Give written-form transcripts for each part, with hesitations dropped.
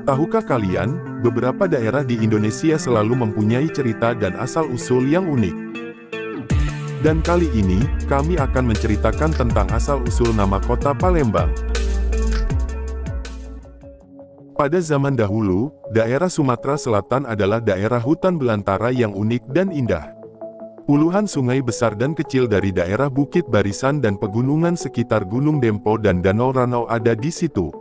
Tahukah kalian, beberapa daerah di Indonesia selalu mempunyai cerita dan asal-usul yang unik. Dan kali ini, kami akan menceritakan tentang asal-usul nama kota Palembang. Pada zaman dahulu, daerah Sumatera Selatan adalah daerah hutan belantara yang unik dan indah. Puluhan sungai besar dan kecil dari daerah Bukit Barisan dan pegunungan sekitar Gunung Dempo dan Danau Ranau ada di situ.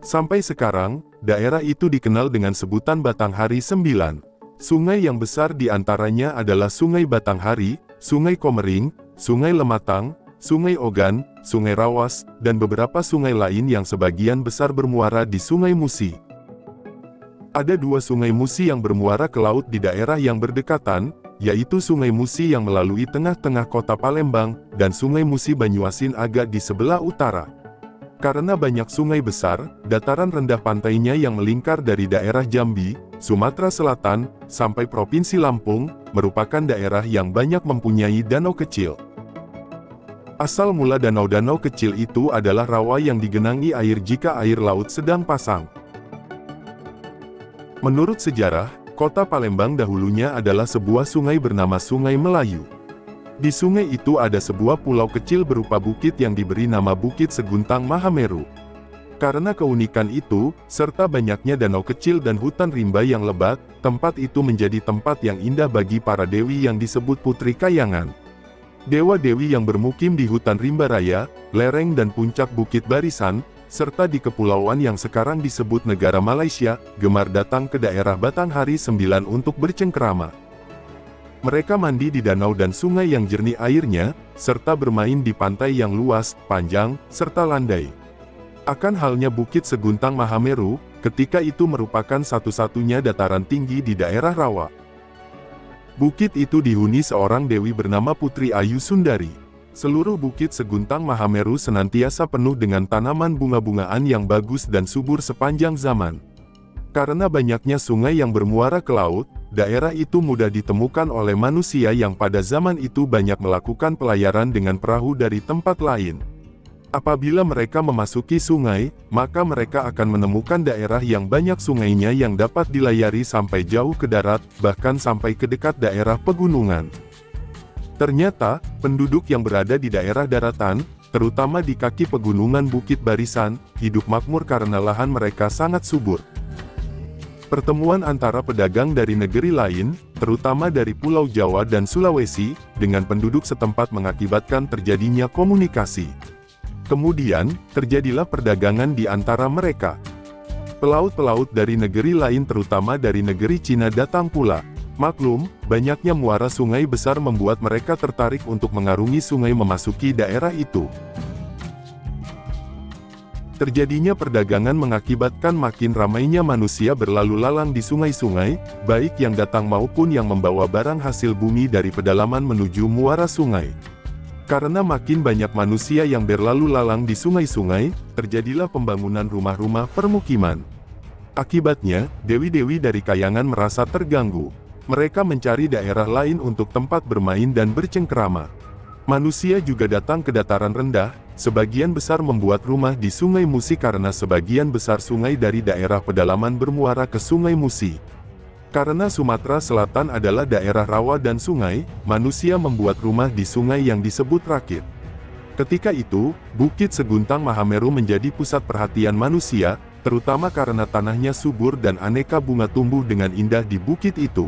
Sampai sekarang, daerah itu dikenal dengan sebutan Batanghari 9. Sungai yang besar di antaranya adalah Sungai Batanghari, Sungai Komering, Sungai Lematang, Sungai Ogan, Sungai Rawas, dan beberapa sungai lain yang sebagian besar bermuara di Sungai Musi. Ada dua sungai Musi yang bermuara ke laut di daerah yang berdekatan, yaitu Sungai Musi yang melalui tengah-tengah kota Palembang, dan Sungai Musi Banyuasin agak di sebelah utara. Karena banyak sungai besar, dataran rendah pantainya yang melingkar dari daerah Jambi, Sumatera Selatan, sampai Provinsi Lampung, merupakan daerah yang banyak mempunyai danau kecil. Asal mula danau-danau kecil itu adalah rawa yang digenangi air jika air laut sedang pasang. Menurut sejarah, kota Palembang dahulunya adalah sebuah sungai bernama Sungai Melayu. Di sungai itu ada sebuah pulau kecil berupa bukit yang diberi nama Bukit Seguntang Mahameru. Karena keunikan itu, serta banyaknya danau kecil dan hutan rimba yang lebat, tempat itu menjadi tempat yang indah bagi para dewi yang disebut Putri Kayangan. Dewa-dewi yang bermukim di hutan rimba raya, lereng dan puncak Bukit Barisan, serta di kepulauan yang sekarang disebut negara Malaysia, gemar datang ke daerah Batanghari 9 untuk bercengkrama. Mereka mandi di danau dan sungai yang jernih airnya, serta bermain di pantai yang luas, panjang, serta landai. Akan halnya Bukit Seguntang Mahameru, ketika itu merupakan satu-satunya dataran tinggi di daerah rawa. Bukit itu dihuni seorang dewi bernama Putri Ayu Sundari. Seluruh Bukit Seguntang Mahameru senantiasa penuh dengan tanaman bunga-bungaan yang bagus dan subur sepanjang zaman. Karena banyaknya sungai yang bermuara ke laut, daerah itu mudah ditemukan oleh manusia yang pada zaman itu banyak melakukan pelayaran dengan perahu dari tempat lain. Apabila mereka memasuki sungai, maka mereka akan menemukan daerah yang banyak sungainya yang dapat dilayari sampai jauh ke darat, bahkan sampai ke dekat daerah pegunungan. Ternyata, penduduk yang berada di daerah daratan, terutama di kaki pegunungan Bukit Barisan, hidup makmur karena lahan mereka sangat subur. Pertemuan antara pedagang dari negeri lain, terutama dari Pulau Jawa dan Sulawesi, dengan penduduk setempat mengakibatkan terjadinya komunikasi. Kemudian, terjadilah perdagangan di antara mereka. Pelaut-pelaut dari negeri lain terutama dari negeri Cina datang pula. Maklum, banyaknya muara sungai besar membuat mereka tertarik untuk mengarungi sungai memasuki daerah itu. Terjadinya perdagangan mengakibatkan makin ramainya manusia berlalu lalang di sungai-sungai, baik yang datang maupun yang membawa barang hasil bumi dari pedalaman menuju muara sungai. Karena makin banyak manusia yang berlalu lalang di sungai-sungai, terjadilah pembangunan rumah-rumah permukiman. Akibatnya, dewi-dewi dari Kayangan merasa terganggu. Mereka mencari daerah lain untuk tempat bermain dan bercengkrama. Manusia juga datang ke dataran rendah, sebagian besar membuat rumah di Sungai Musi karena sebagian besar sungai dari daerah pedalaman bermuara ke Sungai Musi. Karena Sumatera Selatan adalah daerah rawa dan sungai, manusia membuat rumah di sungai yang disebut rakit. Ketika itu, Bukit Seguntang Mahameru menjadi pusat perhatian manusia, terutama karena tanahnya subur dan aneka bunga tumbuh dengan indah di bukit itu.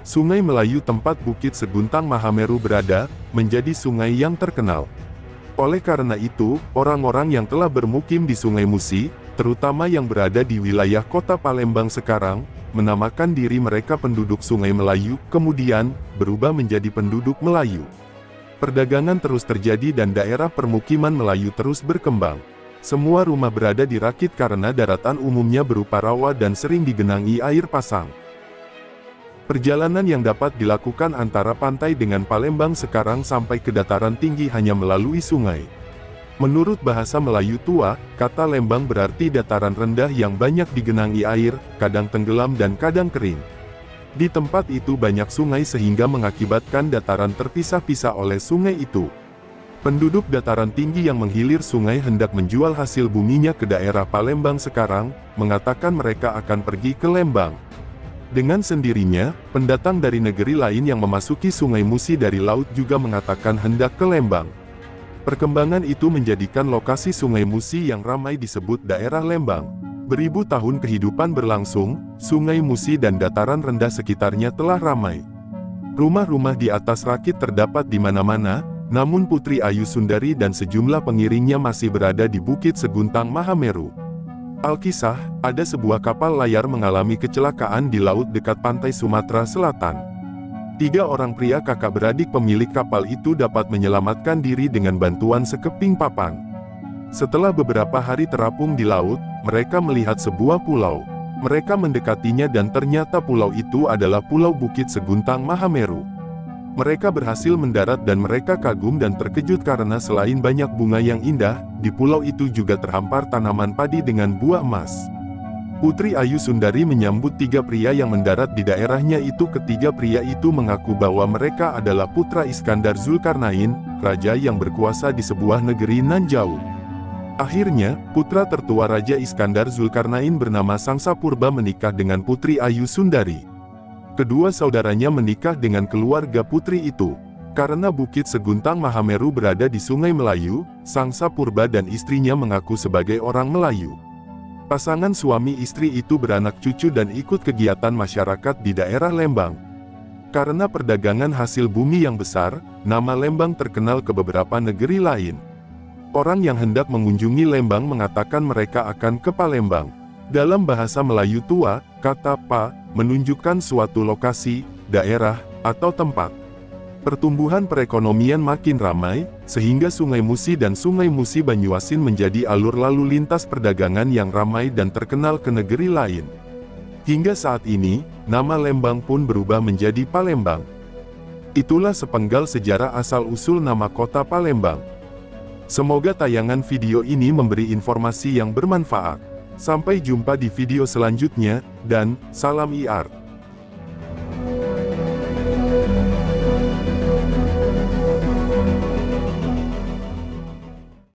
Sungai Melayu tempat Bukit Seguntang Mahameru berada, menjadi sungai yang terkenal. Oleh karena itu, orang-orang yang telah bermukim di Sungai Musi, terutama yang berada di wilayah kota Palembang sekarang, menamakan diri mereka penduduk Sungai Melayu, kemudian, berubah menjadi penduduk Melayu. Perdagangan terus terjadi dan daerah permukiman Melayu terus berkembang. Semua rumah berada di rakit karena daratan umumnya berupa rawa dan sering digenangi air pasang. Perjalanan yang dapat dilakukan antara pantai dengan Palembang sekarang sampai ke dataran tinggi hanya melalui sungai. Menurut bahasa Melayu tua, kata lembang berarti dataran rendah yang banyak digenangi air, kadang tenggelam dan kadang kering. Di tempat itu banyak sungai sehingga mengakibatkan dataran terpisah-pisah oleh sungai itu. Penduduk dataran tinggi yang menghilir sungai hendak menjual hasil buminya ke daerah Palembang sekarang, mengatakan mereka akan pergi ke Lembang. Dengan sendirinya, pendatang dari negeri lain yang memasuki Sungai Musi dari laut juga mengatakan hendak ke Lembang. Perkembangan itu menjadikan lokasi Sungai Musi yang ramai disebut daerah Lembang. Beribu tahun kehidupan berlangsung, Sungai Musi dan dataran rendah sekitarnya telah ramai. Rumah-rumah di atas rakit terdapat di mana-mana, namun Putri Ayu Sundari dan sejumlah pengiringnya masih berada di Bukit Seguntang Mahameru. Alkisah, ada sebuah kapal layar mengalami kecelakaan di laut dekat pantai Sumatera Selatan. 3 orang pria kakak beradik pemilik kapal itu dapat menyelamatkan diri dengan bantuan sekeping papan. Setelah beberapa hari terapung di laut, mereka melihat sebuah pulau. Mereka mendekatinya dan ternyata pulau itu adalah Pulau Bukit Seguntang Mahameru. Mereka berhasil mendarat dan mereka kagum dan terkejut karena selain banyak bunga yang indah, di pulau itu juga terhampar tanaman padi dengan buah emas. Putri Ayu Sundari menyambut 3 pria yang mendarat di daerahnya itu. Ketiga pria itu mengaku bahwa mereka adalah putra Iskandar Zulkarnain, raja yang berkuasa di sebuah negeri nan jauh. Akhirnya, putra tertua Raja Iskandar Zulkarnain bernama Sangsa Purba menikah dengan Putri Ayu Sundari. Kedua saudaranya menikah dengan keluarga putri itu. Karena Bukit Seguntang Mahameru berada di Sungai Melayu, Sangsa Purba dan istrinya mengaku sebagai orang Melayu. Pasangan suami istri itu beranak cucu dan ikut kegiatan masyarakat di daerah Lembang. Karena perdagangan hasil bumi yang besar, nama Lembang terkenal ke beberapa negeri lain. Orang yang hendak mengunjungi Lembang mengatakan mereka akan ke Palembang. Dalam bahasa Melayu tua, kata "pa" menunjukkan suatu lokasi, daerah, atau tempat. Pertumbuhan perekonomian makin ramai, sehingga Sungai Musi dan Sungai Musi Banyuasin menjadi alur lalu lintas perdagangan yang ramai dan terkenal ke negeri lain. Hingga saat ini, nama Lembang pun berubah menjadi Palembang. Itulah sepenggal sejarah asal-usul nama kota Palembang. Semoga tayangan video ini memberi informasi yang bermanfaat. Sampai jumpa di video selanjutnya, dan salam IAR.